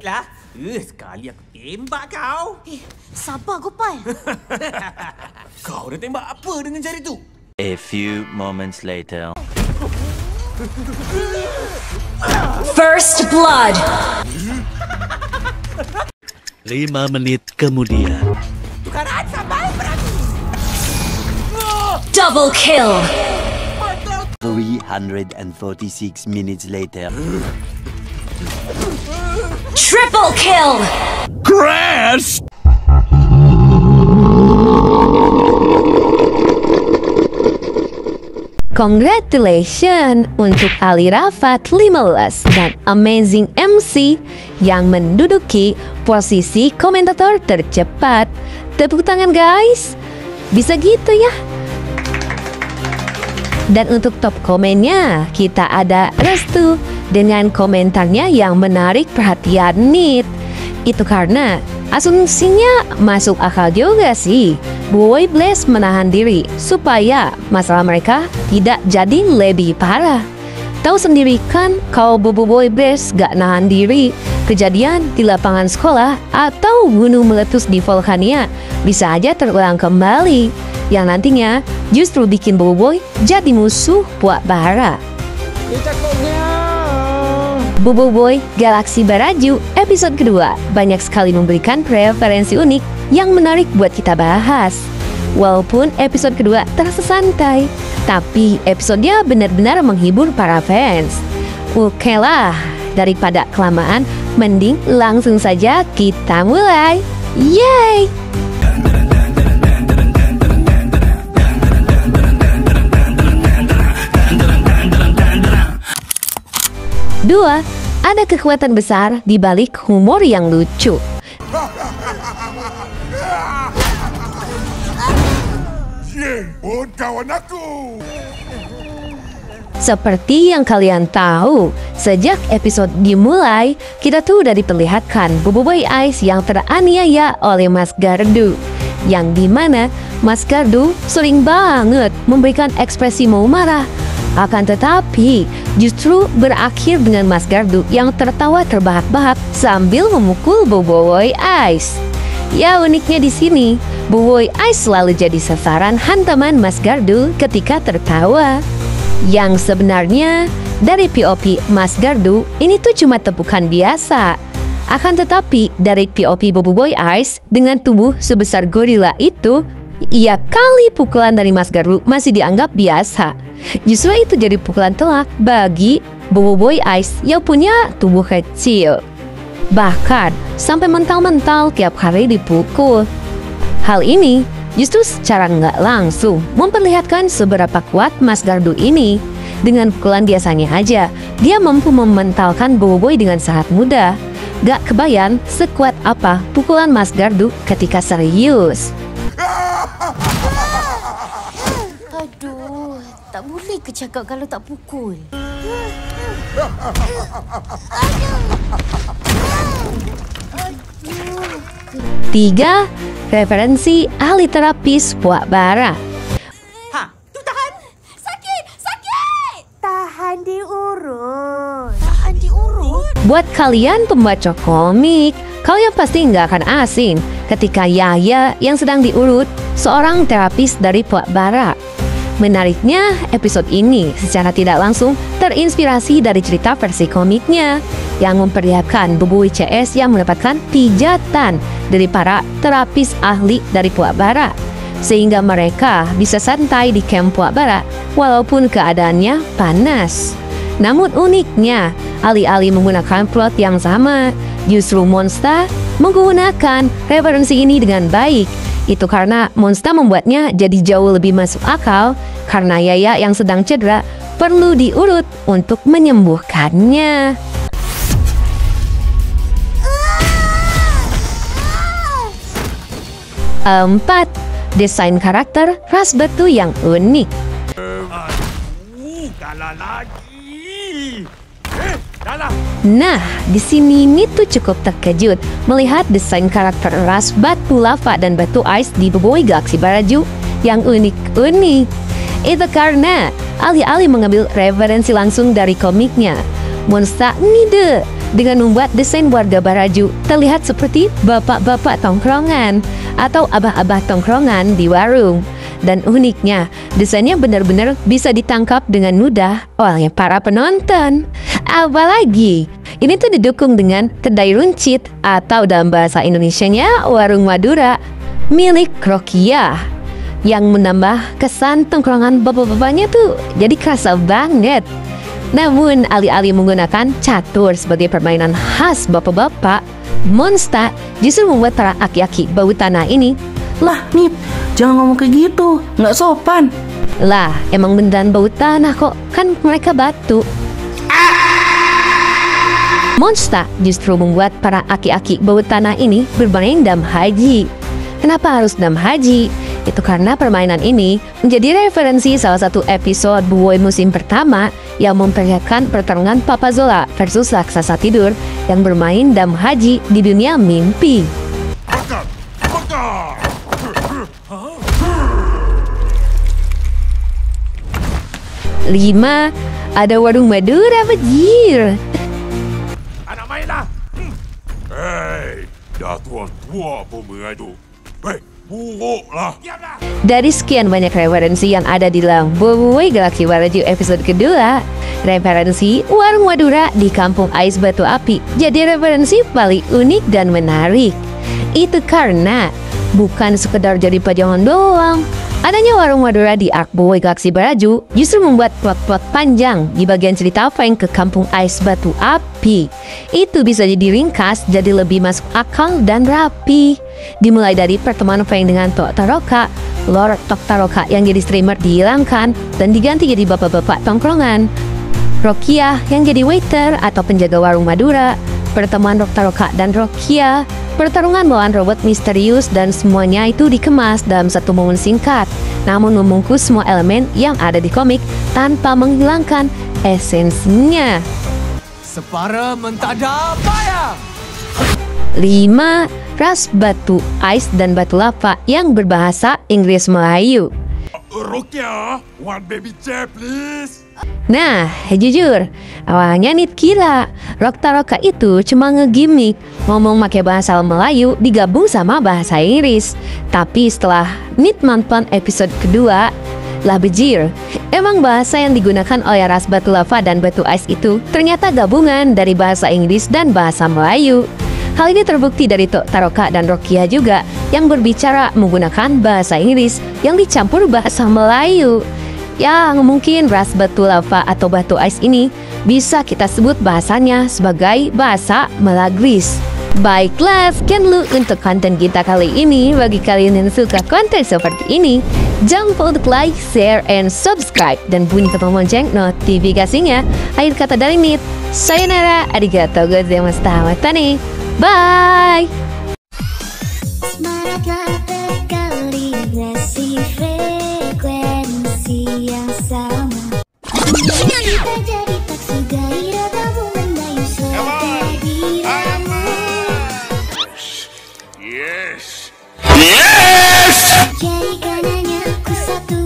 lah. Sekali aku tembak kau. Sabar Gopal. Kau dah tembak apa dengan jari tu? A few moments later. First blood. 5 menit kemudian. Tukaran sampai berani. Double kill. 346 minutes later. Triple kill. Crash! Congratulations untuk Ali Rafat 15 dan Amazing MC yang menduduki posisi komentator tercepat. Tepuk tangan guys. Bisa gitu ya. Dan untuk top komennya kita ada Restu dengan komentarnya yang menarik perhatian Nit. Itu karena asumsinya masuk akal juga sih. Boy Blaze menahan diri supaya masalah mereka tidak jadi lebih parah. Tahu sendiri kan kalau Boy Blaze gak nahan diri, kejadian di lapangan sekolah atau gunung meletus di Volcania bisa aja terulang kembali, yang nantinya justru bikin Boy jadi musuh Puak Bara. Boy Galaksi Baraju episode kedua banyak sekali memberikan referensi unik yang menarik buat kita bahas. Walaupun episode kedua terasa santai, tapi episodenya benar-benar menghibur para fans. Oke lah, daripada kelamaan, mending langsung saja kita mulai. Yeay! Dua, ada kekuatan besar di balik humor yang lucu. Jemput kawan aku. Seperti yang kalian tahu, sejak episode dimulai, kita tuh udah diperlihatkan Boy Ice yang teraniaya oleh Mas Gardu. Yang dimana Mas Gardu sering banget memberikan ekspresi mau marah. Akan tetapi, justru berakhir dengan Mas Gardu yang tertawa terbahak-bahak sambil memukul Boy Ice. Ya uniknya di sini, Boy Ice selalu jadi sasaran hantaman Mas Gardu ketika tertawa. Yang sebenarnya, dari POV Mas Gardu, ini tuh cuma tepukan biasa. Akan tetapi, dari POV Boy Ice dengan tubuh sebesar gorila itu, ya kali pukulan dari Mas Gardu masih dianggap biasa. Justru itu jadi pukulan telak bagi Boy Ice yang punya tubuh kecil. Bahkan sampai mental-mental tiap hari dipukul. Hal ini justru secara nggak langsung memperlihatkan seberapa kuat Mas Gardu ini. Dengan pukulan biasanya aja, dia mampu mementalkan Boy dengan sangat mudah. Gak kebayang sekuat apa pukulan Mas Gardu ketika serius. Aduh, tak boleh ke cakap kalau tak pukul. Tiga, referensi ahli terapis Puak Bara. Tu tahan. Sakit! Tahan diurut. Tahan diurut. Buat kalian pembaca komik, kalian pasti nggak akan asing ketika Yaya yang sedang diurut seorang terapis dari Puak Bara. Menariknya, episode ini secara tidak langsung terinspirasi dari cerita versi komiknya yang memperlihatkan Boy CS yang mendapatkan pijatan dari para terapis ahli dari Puak Bara, sehingga mereka bisa santai di camp Puak Bara walaupun keadaannya panas. Namun uniknya, alih-alih menggunakan plot yang sama, justru Monster menggunakan referensi ini dengan baik. Itu karena Monster membuatnya jadi jauh lebih masuk akal karena Yaya yang sedang cedera perlu diurut untuk menyembuhkannya. 4. Desain karakter ras batu yang unik. Kalah lagi. Nah, di sini Nitu cukup terkejut melihat desain karakter ras batu lava dan batu ice di Boy Galaksi Baraju yang unik-unik. Itu karena alih-alih mengambil referensi langsung dari komiknya, Monster Nide dengan membuat desain warga Baraju terlihat seperti bapak-bapak tongkrongan atau abah-abah tongkrongan di warung. Dan uniknya, desainnya benar-benar bisa ditangkap dengan mudah oleh para penonton. Apalagi, ini tuh didukung dengan kedai runcit atau dalam bahasa Indonesianya warung Madura milik Rokia, yang menambah kesan tongkrongan bapak-bapaknya tuh jadi kerasa banget. Namun alih-alih menggunakan catur sebagai permainan khas bapak-bapak, Monsta justru membuat para aki-aki bau tanah ini, "Lah, Nip, jangan ngomong kayak gitu, nggak sopan." "Lah, emang beneran bau tanah kok, kan mereka batu." Monsta justru membuat para aki-aki bau tanah ini bermain dam haji. Kenapa harus dam haji? Itu karena permainan ini menjadi referensi salah satu episode Buoy musim pertama yang memperlihatkan pertarungan Papa Zola versus raksasa tidur yang bermain dam haji di dunia mimpi. Makan! Makan! 5. Ada warung Madura, bejir. Anak main lah! Hei, dah tua-tua pun mengadu. Hei, buruklah! Diamlah! Dari sekian banyak referensi yang ada di dalam Buoy Galaksi Baraju episode kedua, referensi warung Madura di Kampung Ais Batu Api jadi referensi paling unik dan menarik. Itu karena bukan sekedar jadi pajangan doang. Adanya warung Madura di Ark Buoy Galaksi Baraju justru membuat plot-plot panjang di bagian cerita Feng ke Kampung Ais Batu Api. Itu bisa jadi ringkas, jadi lebih masuk akal dan rapi. Dimulai dari pertemuan Feng dengan Tok Taroka, Lord Tok Taroka yang jadi streamer dihilangkan dan diganti jadi bapak-bapak tongkrongan. Rokia yang jadi waiter atau penjaga warung Madura, pertemuan Tok Taroka dan Rokia, pertarungan melawan robot misterius, dan semuanya itu dikemas dalam satu momen singkat, namun membungkus semua elemen yang ada di komik tanpa menghilangkan esensinya. Separa mentada payah. 5. Ras batu ais dan batu lava yang berbahasa Inggris Melayu. Rokia, one baby chair please. Nah, jujur, awalnya Nit kira Rok Taroka itu cuma ngegimik ngomong pakai bahasa Melayu digabung sama bahasa Inggris. Tapi setelah Nit nonton episode kedua, lah bejir, emang bahasa yang digunakan oleh ras batu lava dan batu ais itu ternyata gabungan dari bahasa Inggris dan bahasa Melayu. Hal ini terbukti dari Tok Taroka dan Rokia juga yang berbicara menggunakan bahasa Inggris yang dicampur bahasa Melayu. Yang mungkin ras batu lava atau batu ais ini bisa kita sebut bahasanya sebagai bahasa Melagris. Baiklah, sekian dulu untuk konten kita kali ini. Bagi kalian yang suka konten seperti ini, jangan lupa untuk like, share, and subscribe, dan bunyikan tombol lonceng notifikasinya. Akhir kata dari Nit, sayonara, arigatou gozaimashita, mata nih, bye! Frekuensi yang sama. Kita jadi tak sudahi ragamu mendayu suara dirimu. Yes! Jadikan hanya aku satu